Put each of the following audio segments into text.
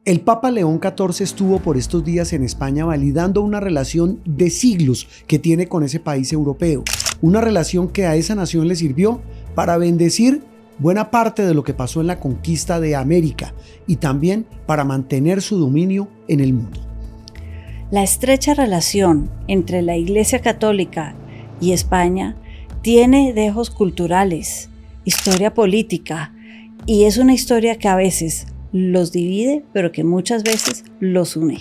El Papa León XIV estuvo por estos días en España validando una relación de siglos que tiene con ese país europeo. Una relación que a esa nación le sirvió para bendecir buena parte de lo que pasó en la conquista de América y también para mantener su dominio en el mundo. La estrecha relación entre la Iglesia Católica y España tiene dejos culturales, historia política, y es una historia que a veces los divide, pero que muchas veces los une.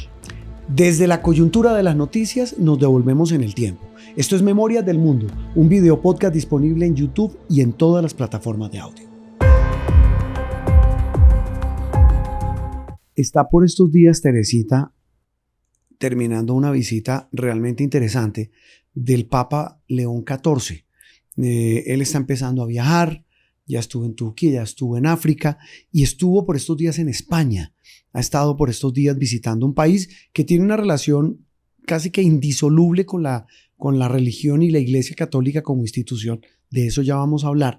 Desde la coyuntura de las noticias nos devolvemos en el tiempo. Esto es Memorias del Mundo, un video podcast disponible en YouTube y en todas las plataformas de audio. Está por estos días Teresita terminando una visita realmente interesante del Papa León XIV. Él está empezando a viajar. Ya estuvo en Turquía, ya estuvo en África y estuvo por estos días en España. Ha estado por estos días visitando un país que tiene una relación casi que indisoluble con la religión y la Iglesia Católica como institución. De eso ya vamos a hablar.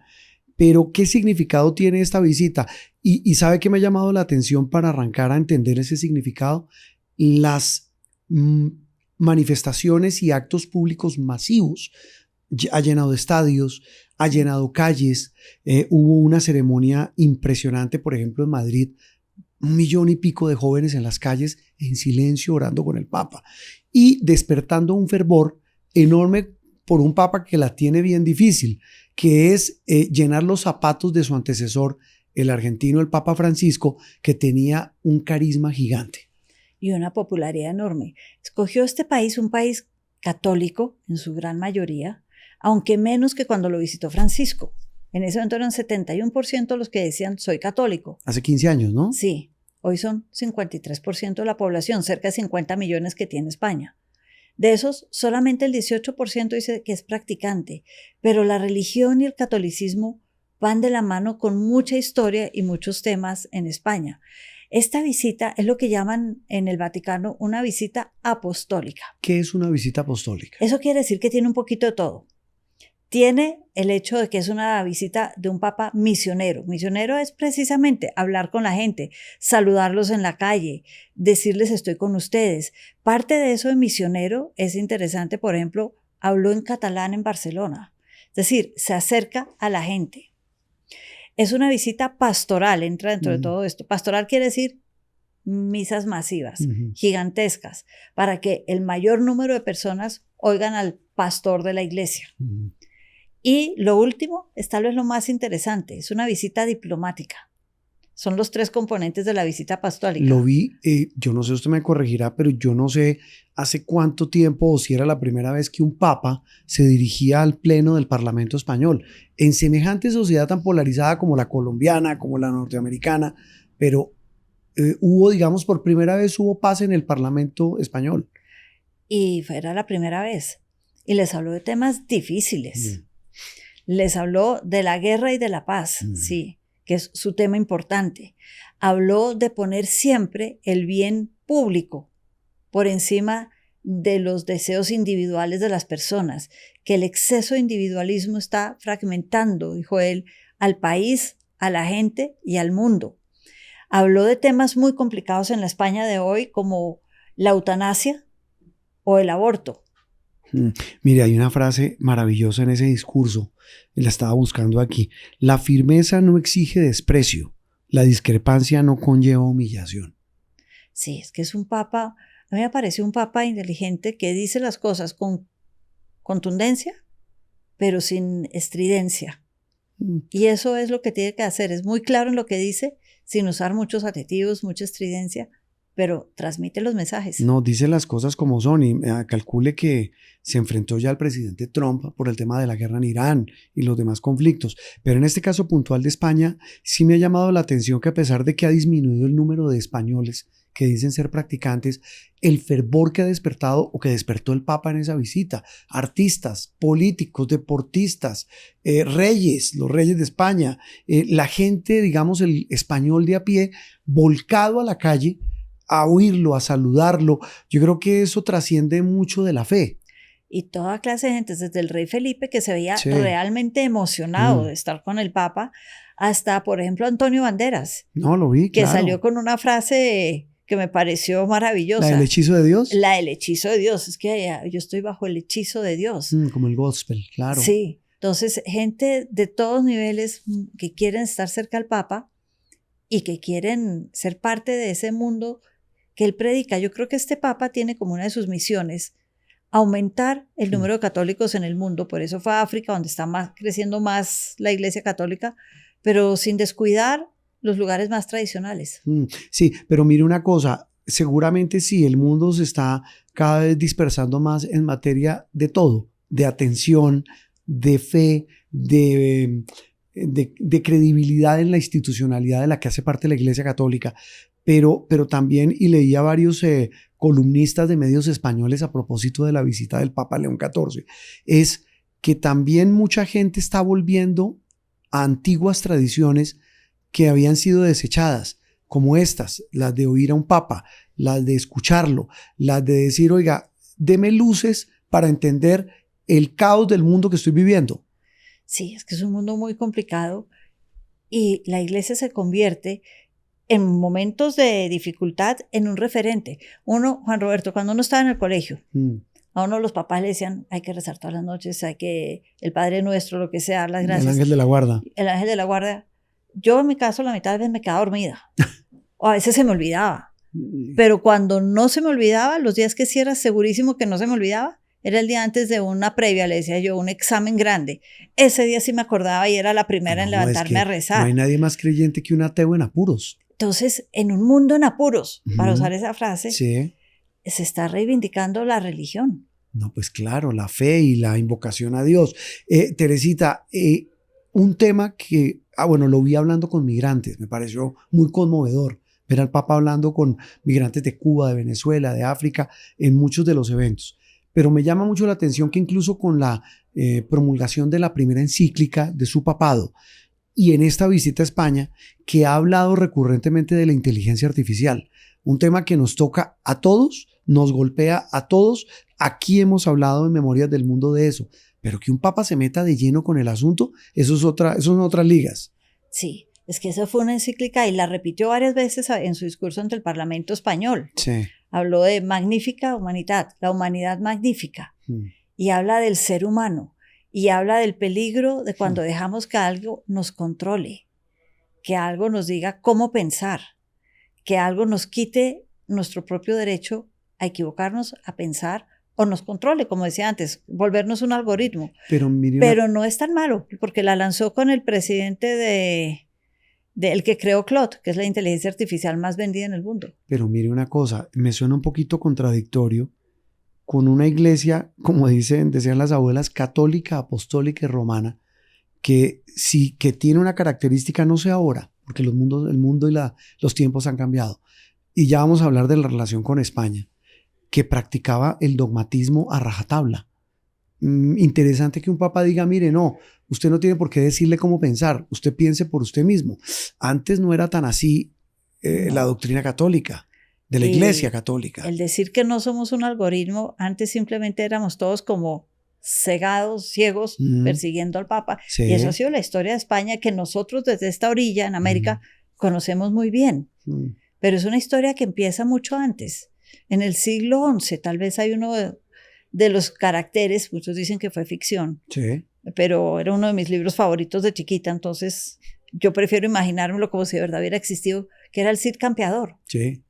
Pero, ¿qué significado tiene esta visita? Y ¿sabe qué me ha llamado la atención para arrancar a entender ese significado? Las manifestaciones y actos públicos masivos. Ha llenado estadios, ha llenado calles, hubo una ceremonia impresionante, por ejemplo en Madrid, 1 millón y pico de jóvenes en las calles en silencio orando con el Papa y despertando un fervor enorme por un Papa que la tiene bien difícil, que es llenar los zapatos de su antecesor, el argentino, el Papa Francisco, que tenía un carisma gigante. Y una popularidad enorme. Escogió este país, un país católico en su gran mayoría, aunque menos que cuando lo visitó Francisco. En ese momento eran 71% los que decían soy católico. Hace 15 años, ¿no? Sí, hoy son 53% de la población, cerca de 50 millones que tiene España. De esos, solamente el 18% dice que es practicante, pero la religión y el catolicismo van de la mano con mucha historia y muchos temas en España. Esta visita es lo que llaman en el Vaticano una visita apostólica. ¿Qué es una visita apostólica? Eso quiere decir que tiene un poquito de todo. Tiene el hecho de que es una visita de un papa misionero. Misionero es precisamente hablar con la gente, saludarlos en la calle, decirles estoy con ustedes. Parte de eso de misionero es interesante, por ejemplo, habló en catalán en Barcelona. Es decir, se acerca a la gente. Es una visita pastoral, entra dentro de todo esto. Pastoral quiere decir misas masivas, gigantescas, para que el mayor número de personas oigan al pastor de la iglesia. Y lo último es tal vez lo más interesante, es una visita diplomática. Son los 3 componentes de la visita apostólica. Lo vi, yo no sé, usted me corregirá, pero yo no sé hace cuánto tiempo o si era la primera vez que un papa se dirigía al pleno del Parlamento español. En semejante sociedad tan polarizada como la colombiana, como la norteamericana, pero hubo, digamos, por primera vez hubo paz en el Parlamento español. Y era la primera vez. Y les habló de temas difíciles. Les habló de la guerra y de la paz, sí, que es su tema importante. Habló de poner siempre el bien público por encima de los deseos individuales de las personas, que el exceso de individualismo está fragmentando, dijo él, al país, a la gente y al mundo. Habló de temas muy complicados en la España de hoy, como la eutanasia o el aborto. Mire, hay una frase maravillosa en ese discurso, la estaba buscando aquí. La firmeza no exige desprecio, la discrepancia no conlleva humillación. Sí, es que es un papa, a mí me parece un papa inteligente que dice las cosas con contundencia, pero sin estridencia. Y eso es lo que tiene que hacer, es muy claro en lo que dice, sin usar muchos adjetivos, mucha estridencia, pero transmite los mensajes. No, dice las cosas como son y calcule que se enfrentó ya al presidente Trump por el tema de la guerra en Irán y los demás conflictos. Pero en este caso puntual de España, sí me ha llamado la atención que a pesar de que ha disminuido el número de españoles que dicen ser practicantes, el fervor que ha despertado o que despertó el Papa en esa visita, artistas, políticos, deportistas, reyes, los reyes de España, la gente, digamos, el español de a pie, volcado a la calle, a oírlo, a saludarlo. Yo creo que eso trasciende mucho de la fe. Y toda clase de gente, desde el rey Felipe, que se veía realmente emocionado de estar con el Papa, hasta, por ejemplo, Antonio Banderas. No, lo vi, que claro. salió con una frase que me pareció maravillosa. ¿La del hechizo de Dios? La del hechizo de Dios. Es que yo estoy bajo el hechizo de Dios. Como el gospel, claro. Sí. Entonces, gente de todos niveles que quieren estar cerca al Papa y que quieren ser parte de ese mundo que él predica. Yo creo que este Papa tiene como una de sus misiones aumentar el número de católicos en el mundo. Por eso fue a África, donde está creciendo más la Iglesia Católica, pero sin descuidar los lugares más tradicionales. Sí, pero mire una cosa, seguramente sí, el mundo se está cada vez dispersando más en materia de todo, de atención, de fe, de credibilidad en la institucionalidad de la que hace parte la Iglesia Católica, pero también, y leía varios columnistas de medios españoles a propósito de la visita del Papa León XIV, es que también mucha gente está volviendo a antiguas tradiciones que habían sido desechadas, como estas, las de oír a un papa, las de escucharlo, las de decir, oiga, deme luces para entender el caos del mundo que estoy viviendo. Sí, es que es un mundo muy complicado y la iglesia se convierte en momentos de dificultad en un referente. Juan Roberto, cuando uno estaba en el colegio, a uno los papás le decían, hay que rezar todas las noches, el Padre Nuestro, lo que sea, dar las gracias. El ángel de la guarda. El ángel de la guarda. Yo, en mi caso, la mitad de veces me quedaba dormida. O a veces se me olvidaba. Pero cuando no se me olvidaba, los días que sí era segurísimo que no se me olvidaba, era el día antes de una previa, le decía yo, un examen grande. Ese día sí me acordaba y era la primera en levantarme a rezar. No hay nadie más creyente que un ateo en apuros. Entonces, en un mundo en apuros, para usar esa frase, sí, se está reivindicando la religión. No, pues claro, la fe y la invocación a Dios. Teresita, un tema que, lo vi hablando con migrantes, me pareció muy conmovedor ver al Papa hablando con migrantes de Cuba, de Venezuela, de África, en muchos de los eventos. Pero me llama mucho la atención que incluso con la promulgación de la primera encíclica de su papado y en esta visita a España, que ha hablado recurrentemente de la inteligencia artificial, un tema que nos toca a todos, nos golpea a todos. Aquí hemos hablado en Memorias del Mundo de eso, pero que un papa se meta de lleno con el asunto, eso son otras ligas. Sí, es que esa fue una encíclica y la repitió varias veces en su discurso ante el Parlamento español. Sí. Habló de magnífica humanidad, la humanidad magnífica, y habla del ser humano, y habla del peligro de cuando dejamos que algo nos controle, que algo nos diga cómo pensar, que algo nos quite nuestro propio derecho a equivocarnos, a pensar, o nos controle, como decía antes, volvernos un algoritmo. Pero no es tan malo, porque la lanzó con el presidente el que creó Claude, que es la inteligencia artificial más vendida en el mundo. Pero mire una cosa, me suena un poquito contradictorio con una iglesia, como decían las abuelas, católica, apostólica y romana, que sí que tiene una característica, no sé ahora, porque el mundo y los tiempos han cambiado. Y ya vamos a hablar de la relación con España, que practicaba el dogmatismo a rajatabla. Interesante que un papa diga, mire, no, usted no tiene por qué decirle cómo pensar, usted piense por usted mismo. Antes no era tan así la doctrina católica, de la Iglesia Católica. El decir que no somos un algoritmo, antes simplemente éramos todos como cegados, ciegos, persiguiendo al Papa. Sí. Y eso ha sido la historia de España que nosotros desde esta orilla en América conocemos muy bien. Pero es una historia que empieza mucho antes. En el siglo XI tal vez hay uno de los caracteres, muchos dicen que fue ficción, sí, pero era uno de mis libros favoritos de chiquita, entonces yo prefiero imaginármelo como si de verdad hubiera existido, que era el Cid Campeador. Sí.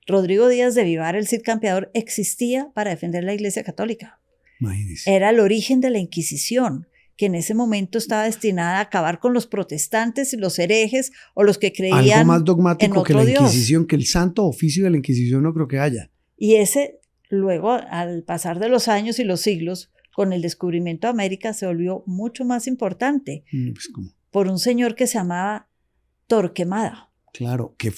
Rodrigo Díaz de Vivar, el Cid Campeador, existía para defender la Iglesia Católica. Imagínese. Era el origen de la Inquisición, que en ese momento estaba destinada a acabar con los protestantes y los herejes o los que creían algo más dogmático en otro que la Inquisición, Dios. Que el santo oficio de la Inquisición no creo que haya. Y ese, luego, al pasar de los años y los siglos, con el descubrimiento de América, se volvió mucho más importante. Pues, ¿cómo? Por un señor que se llamaba Torquemada. Claro, que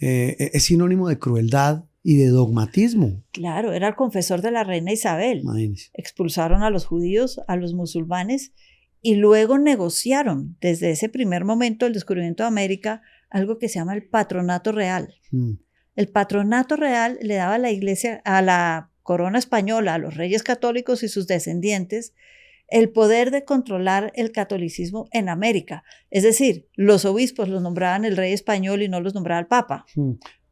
es sinónimo de crueldad y de dogmatismo. Claro, era el confesor de la reina Isabel. Imagínese. Expulsaron a los judíos, a los musulmanes, y luego negociaron, desde ese primer momento del descubrimiento de América, algo que se llama el patronato real. El patronato real le daba a la iglesia, a la corona española, a los reyes católicos y sus descendientes, el poder de controlar el catolicismo en América. Es decir, los obispos los nombraban el rey español y no los nombraba el papa.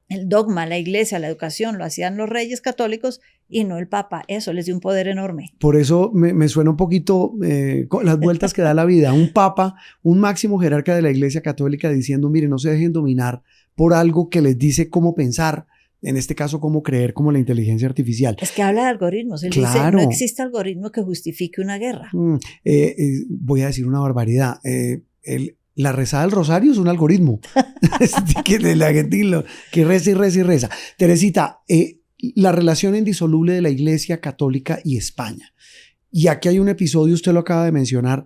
El dogma, la iglesia, la educación, lo hacían los reyes católicos y no el papa. Eso les dio un poder enorme. Por eso me suena un poquito las vueltas que da la vida. Un papa, un máximo jerarca de la iglesia católica diciendo, mire, no se dejen dominar por algo que les dice cómo pensar, en este caso cómo creer, como la inteligencia artificial. Es que habla de algoritmos. Él dice, no existe algoritmo que justifique una guerra. Voy a decir una barbaridad. La rezada del rosario es un algoritmo. Que la gente que reza y reza y reza. Teresita, la relación indisoluble de la Iglesia Católica y España. Y aquí hay un episodio, usted lo acaba de mencionar.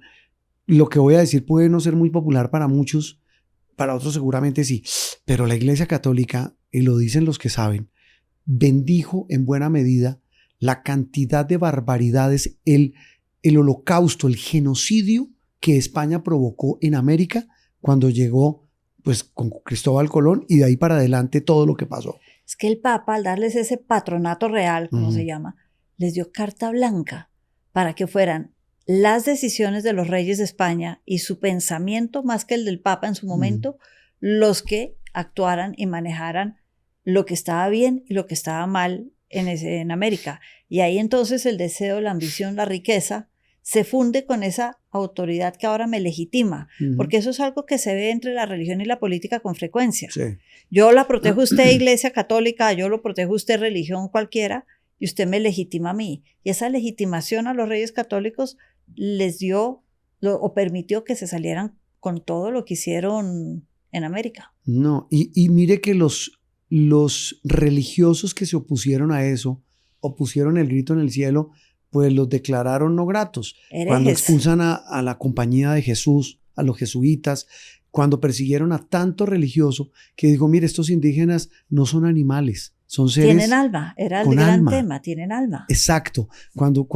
Lo que voy a decir puede no ser muy popular para muchos, para otros seguramente sí. Pero la Iglesia Católica, y lo dicen los que saben, bendijo en buena medida la cantidad de barbaridades, el holocausto, el genocidio que España provocó en América cuando llegó pues con Cristóbal Colón, y de ahí para adelante todo lo que pasó. Es que el Papa, al darles ese patronato real, como se llama, les dio carta blanca para que fueran las decisiones de los reyes de España y su pensamiento, más que el del Papa en su momento, los que actuaran y manejaran lo que estaba bien y lo que estaba mal en América. Y ahí entonces el deseo, la ambición, la riqueza se funde con esa autoridad que ahora me legitima, porque eso es algo que se ve entre la religión y la política con frecuencia. Sí. Yo la protejo a usted, Iglesia Católica, yo lo protejo a usted, religión cualquiera, y usted me legitima a mí. Y esa legitimación a los reyes católicos les dio o permitió que se salieran con todo lo que hicieron en América. No, y mire que los religiosos que se opusieron a eso, opusieron el grito en el cielo, pues los declararon no gratos. Herejes. Cuando expulsan a la compañía de Jesús, a los jesuitas, cuando persiguieron a tanto religioso que dijo, mire, estos indígenas no son animales, son seres tienen alma, era el gran tema, tienen alma. Exacto. Cuando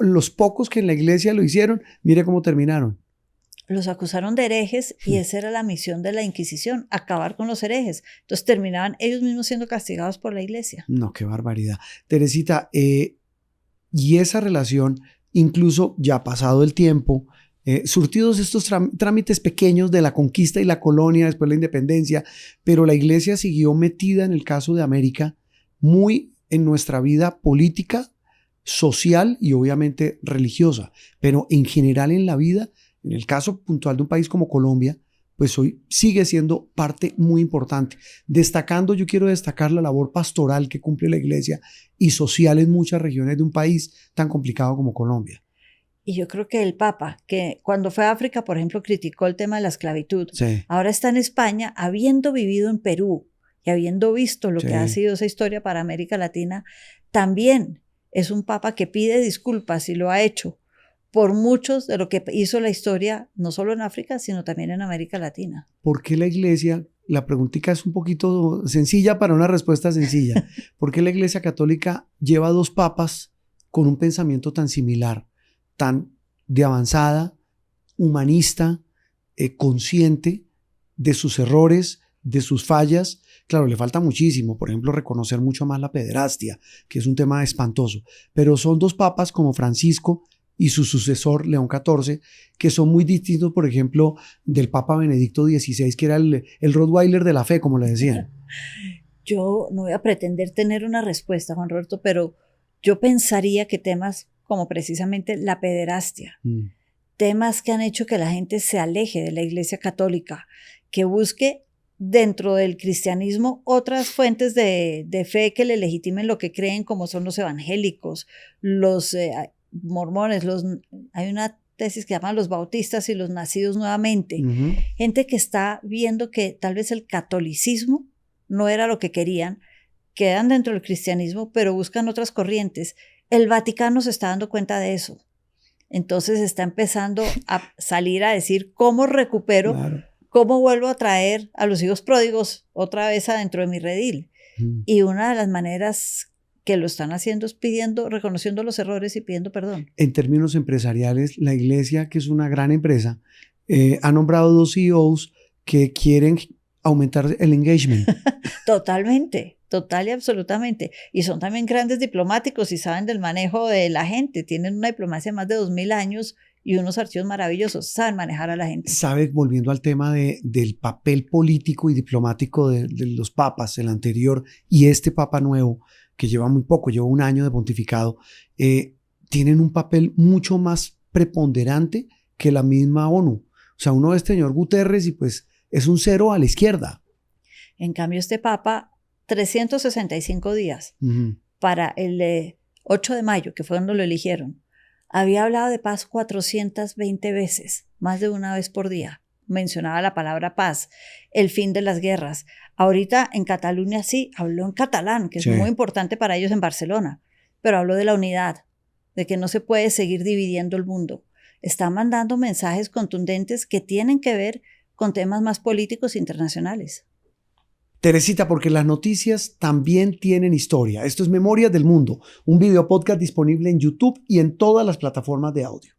los pocos que en la iglesia lo hicieron, mire cómo terminaron. Los acusaron de herejes y esa era la misión de la Inquisición, acabar con los herejes. Entonces terminaban ellos mismos siendo castigados por la iglesia. No, qué barbaridad. Teresita, y esa relación, incluso ya pasado el tiempo, surtidos estos trámites pequeños de la conquista y la colonia, después la independencia, pero la iglesia siguió metida en el caso de América, muy en nuestra vida política, social y obviamente religiosa, pero en general en la vida, en el caso puntual de un país como Colombia, pues hoy sigue siendo parte muy importante. Yo quiero destacar la labor pastoral que cumple la iglesia y social en muchas regiones de un país tan complicado como Colombia. Y yo creo que el Papa, que cuando fue a África, por ejemplo, criticó el tema de la esclavitud, sí. Ahora está en España, habiendo vivido en Perú y habiendo visto lo sí. que ha sido esa historia para América Latina, también es un Papa que pide disculpas y lo ha hecho por muchos de lo que hizo la historia, no solo en África, sino también en América Latina. ¿Por qué la iglesia, la preguntita es un poquito sencilla para una respuesta sencilla, ¿por qué la iglesia católica lleva 2 papas con un pensamiento tan similar, tan de avanzada, humanista, consciente de sus errores, de sus fallas? Claro, le falta muchísimo, por ejemplo, reconocer mucho más la pederastia, que es un tema espantoso, pero son 2 papas como Francisco y su sucesor, León XIV, que son muy distintos, por ejemplo, del Papa Benedicto XVI, que era el Rottweiler de la fe, como le decían. Yo no voy a pretender tener una respuesta, Juan Roberto, pero yo pensaría que temas como precisamente la pederastia, temas que han hecho que la gente se aleje de la Iglesia Católica, que busque dentro del cristianismo otras fuentes de fe que le legitimen lo que creen, como son los evangélicos, los mormones, hay una tesis que llama los bautistas y los nacidos nuevamente, gente que está viendo que tal vez el catolicismo no era lo que querían, quedan dentro del cristianismo, pero buscan otras corrientes. El Vaticano se está dando cuenta de eso, entonces está empezando a salir a decir cómo recupero, claro, cómo vuelvo a traer a los hijos pródigos otra vez adentro de mi redil. Y una de las maneras que lo están haciendo es reconociendo los errores y pidiendo perdón. En términos empresariales, la iglesia, que es una gran empresa, ha nombrado 2 CEOs que quieren aumentar el engagement. Totalmente, total y absolutamente. Y son también grandes diplomáticos y saben del manejo de la gente. Tienen una diplomacia de más de 2000 años y unos archivos maravillosos, saben manejar a la gente. Sabe, volviendo al tema del papel político y diplomático de los papas, el anterior y este papa nuevo, que lleva muy poco, lleva 1 año de pontificado, tienen un papel mucho más preponderante que la misma ONU. O sea, uno ve este señor Guterres y pues es un cero a la izquierda. En cambio, este papa, 365 días Uh-huh. para el 8 de mayo, que fue cuando lo eligieron, había hablado de paz 420 veces, más de una vez por día. Mencionaba la palabra paz, el fin de las guerras. Ahorita en Cataluña sí, habló en catalán, que es Sí. muy importante para ellos en Barcelona, pero habló de la unidad, de que no se puede seguir dividiendo el mundo. Está mandando mensajes contundentes que tienen que ver con temas más políticos internacionales. Teresita, porque las noticias también tienen historia. Esto es Memorias del Mundo, un video podcast disponible en YouTube y en todas las plataformas de audio.